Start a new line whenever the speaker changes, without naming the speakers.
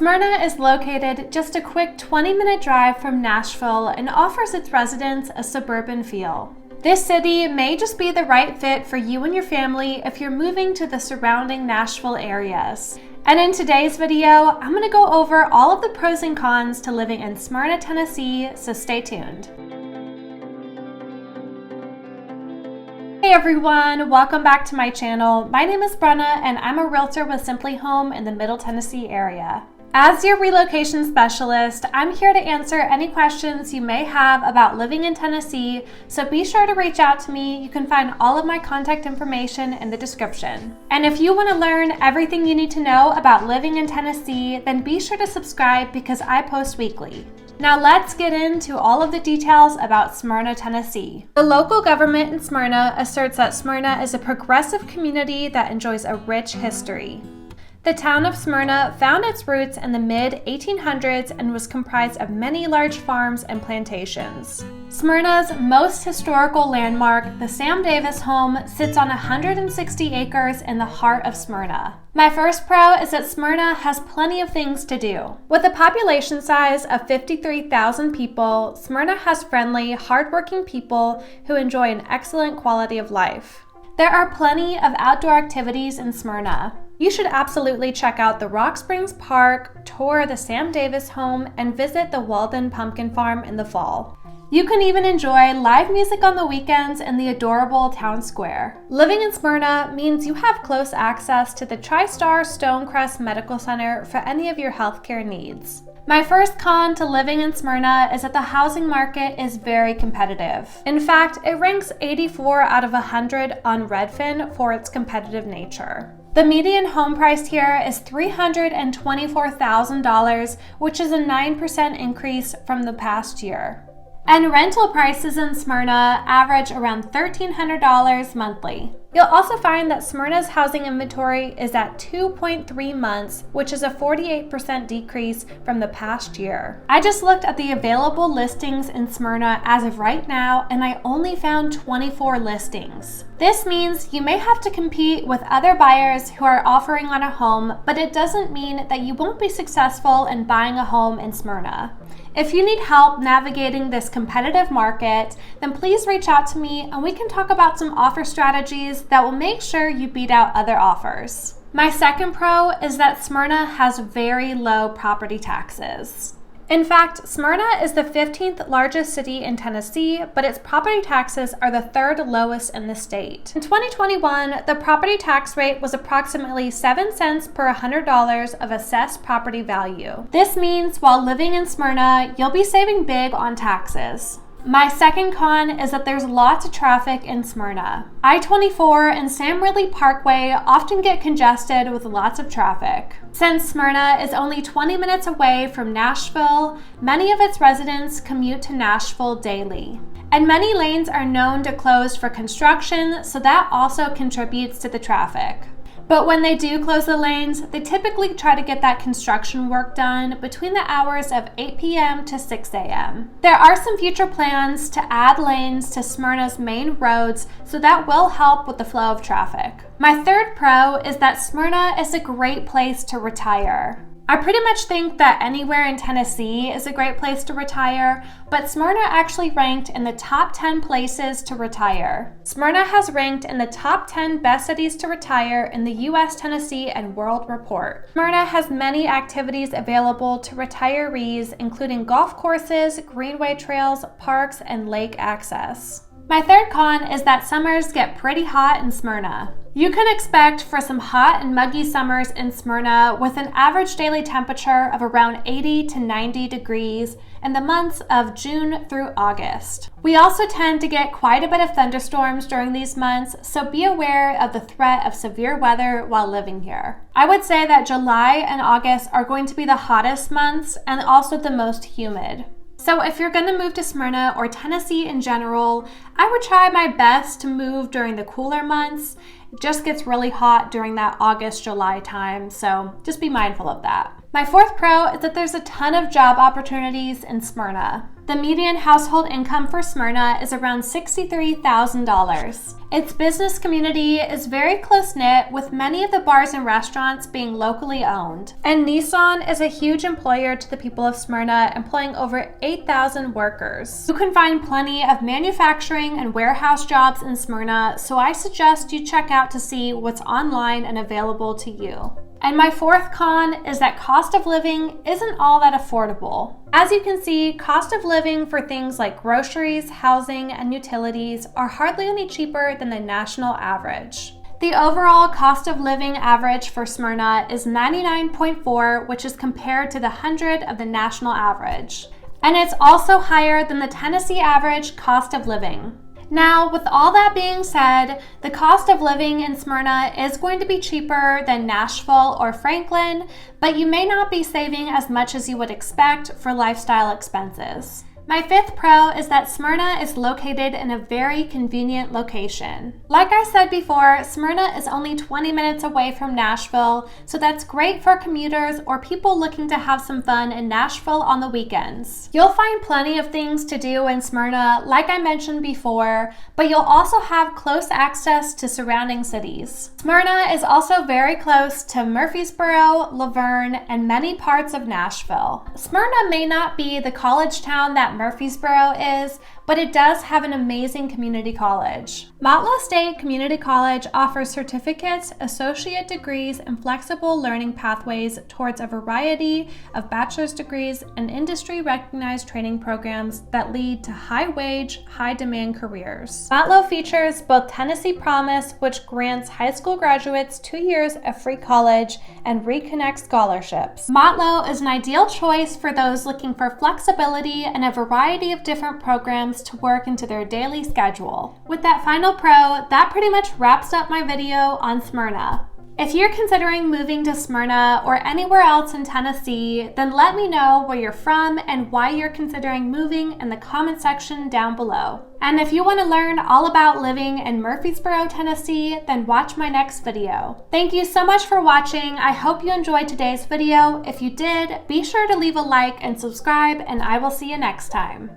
Smyrna is located just a quick 20-minute drive from Nashville and offers its residents a suburban feel. This city may just be the right fit for you and your family if you're moving to the surrounding Nashville areas. And in today's video, I'm going to go over all of the pros and cons to living in Smyrna, Tennessee, so stay tuned. Hey everyone, welcome back to my channel. My name is Brenna and I'm a realtor with SimpliHOM in the Middle Tennessee area. As your relocation specialist, I'm here to answer any questions you may have about living in Tennessee, so be sure to reach out to me. You can find all of my contact information in the description. And if you want to learn everything you need to know about living in Tennessee, then be sure to subscribe because I post weekly. Now let's get into all of the details about Smyrna, Tennessee. The local government in Smyrna asserts that Smyrna is a progressive community that enjoys a rich history. The town of Smyrna found its roots in the mid-1800s and was comprised of many large farms and plantations. Smyrna's most historical landmark, the Sam Davis home, sits on 160 acres in the heart of Smyrna. My first pro is that Smyrna has plenty of things to do. With a population size of 53,000 people, Smyrna has friendly, hardworking people who enjoy an excellent quality of life. There are plenty of outdoor activities in Smyrna. You should absolutely check out the Rock Springs Park, tour the Sam Davis home, and visit the Walden Pumpkin Farm in the fall. You can even enjoy live music on the weekends in the adorable town square. Living in Smyrna means you have close access to the TriStar Stonecrest Medical Center for any of your healthcare needs. My first con to living in Smyrna is that the housing market is very competitive. In fact, it ranks 84 out of 100 on Redfin for its competitive nature. The median home price here is $324,000, which is a 9% increase from the past year. And rental prices in Smyrna average around $1,300 monthly. You'll also find that Smyrna's housing inventory is at 2.3 months, which is a 48% decrease from the past year. I just looked at the available listings in Smyrna as of right now, and I only found 24 listings. This means you may have to compete with other buyers who are offering on a home, but it doesn't mean that you won't be successful in buying a home in Smyrna. If you need help navigating this competitive market, then please reach out to me and we can talk about some offer strategies that will make sure you beat out other offers. My second pro is that Smyrna has very low property taxes. In fact, Smyrna is the 15th largest city in Tennessee, but its property taxes are the third lowest in the state. In 2021, the property tax rate was approximately 7 cents per $100 of assessed property value. This means while living in Smyrna, you'll be saving big on taxes. My second con is that there's lots of traffic in Smyrna. I-24 and Sam Ridley Parkway often get congested with lots of traffic. Since Smyrna is only 20 minutes away from Nashville, many of its residents commute to Nashville daily. And many lanes are known to close for construction, so that also contributes to the traffic. But when they do close the lanes, they typically try to get that construction work done between the hours of 8 p.m. to 6 a.m. There are some future plans to add lanes to Smyrna's main roads, so that will help with the flow of traffic. My third pro is that Smyrna is a great place to retire. I pretty much think that anywhere in Tennessee is a great place to retire, but Smyrna actually ranked in the top 10 places to retire. Smyrna has ranked in the top 10 best cities to retire in the U.S. Tennessee and World Report. Smyrna has many activities available to retirees, including golf courses, greenway trails, parks, and lake access. My third con is that summers get pretty hot in Smyrna. You can expect for some hot and muggy summers in Smyrna with an average daily temperature of around 80 to 90 degrees in the months of June through August. We also tend to get quite a bit of thunderstorms during these months, so be aware of the threat of severe weather while living here. I would say that July and August are going to be the hottest months and also the most humid. So if you're going to move to Smyrna or Tennessee in general, I would try my best to move during the cooler months. It just gets really hot during that August, July time, so just be mindful of that. My fourth pro is that there's a ton of job opportunities in Smyrna. The median household income for Smyrna is around $63,000. Its business community is very close-knit, with many of the bars and restaurants being locally owned. And Nissan is a huge employer to the people of Smyrna, employing over 8,000 workers. You can find plenty of manufacturing and warehouse jobs in Smyrna, so I suggest you check out to see what's online and available to you. And my fourth con is that cost of living isn't all that affordable. As you can see, cost of living for things like groceries, housing, and utilities are hardly any cheaper than the national average. The overall cost of living average for Smyrna is 99.4, which is compared to the 100 of the national average. And it's also higher than the Tennessee average cost of living. Now, with all that being said, the cost of living in Smyrna is going to be cheaper than Nashville or Franklin, but you may not be saving as much as you would expect for lifestyle expenses. My fifth pro is that Smyrna is located in a very convenient location. Like I said before, Smyrna is only 20 minutes away from Nashville, so that's great for commuters or people looking to have some fun in Nashville on the weekends. You'll find plenty of things to do in Smyrna, like I mentioned before, but you'll also have close access to surrounding cities. Smyrna is also very close to Murfreesboro, Laverne, and many parts of Nashville. Smyrna may not be the college town that Murfreesboro is, but it does have an amazing community college. Motlow State Community College offers certificates, associate degrees, and flexible learning pathways towards a variety of bachelor's degrees and industry-recognized training programs that lead to high-wage, high-demand careers. Motlow features both Tennessee Promise, which grants high school graduates 2 years of free college, and Reconnect scholarships. Motlow is an ideal choice for those looking for flexibility and a variety of different programs to work into their daily schedule. With that final pro, that pretty much wraps up my video on Smyrna. If you're considering moving to Smyrna or anywhere else in Tennessee, then let me know where you're from and why you're considering moving in the comment section down below. And if you want to learn all about living in Murfreesboro, Tennessee, then watch my next video. Thank you so much for watching. I hope you enjoyed today's video. If you did, be sure to leave a like and subscribe, and I will see you next time.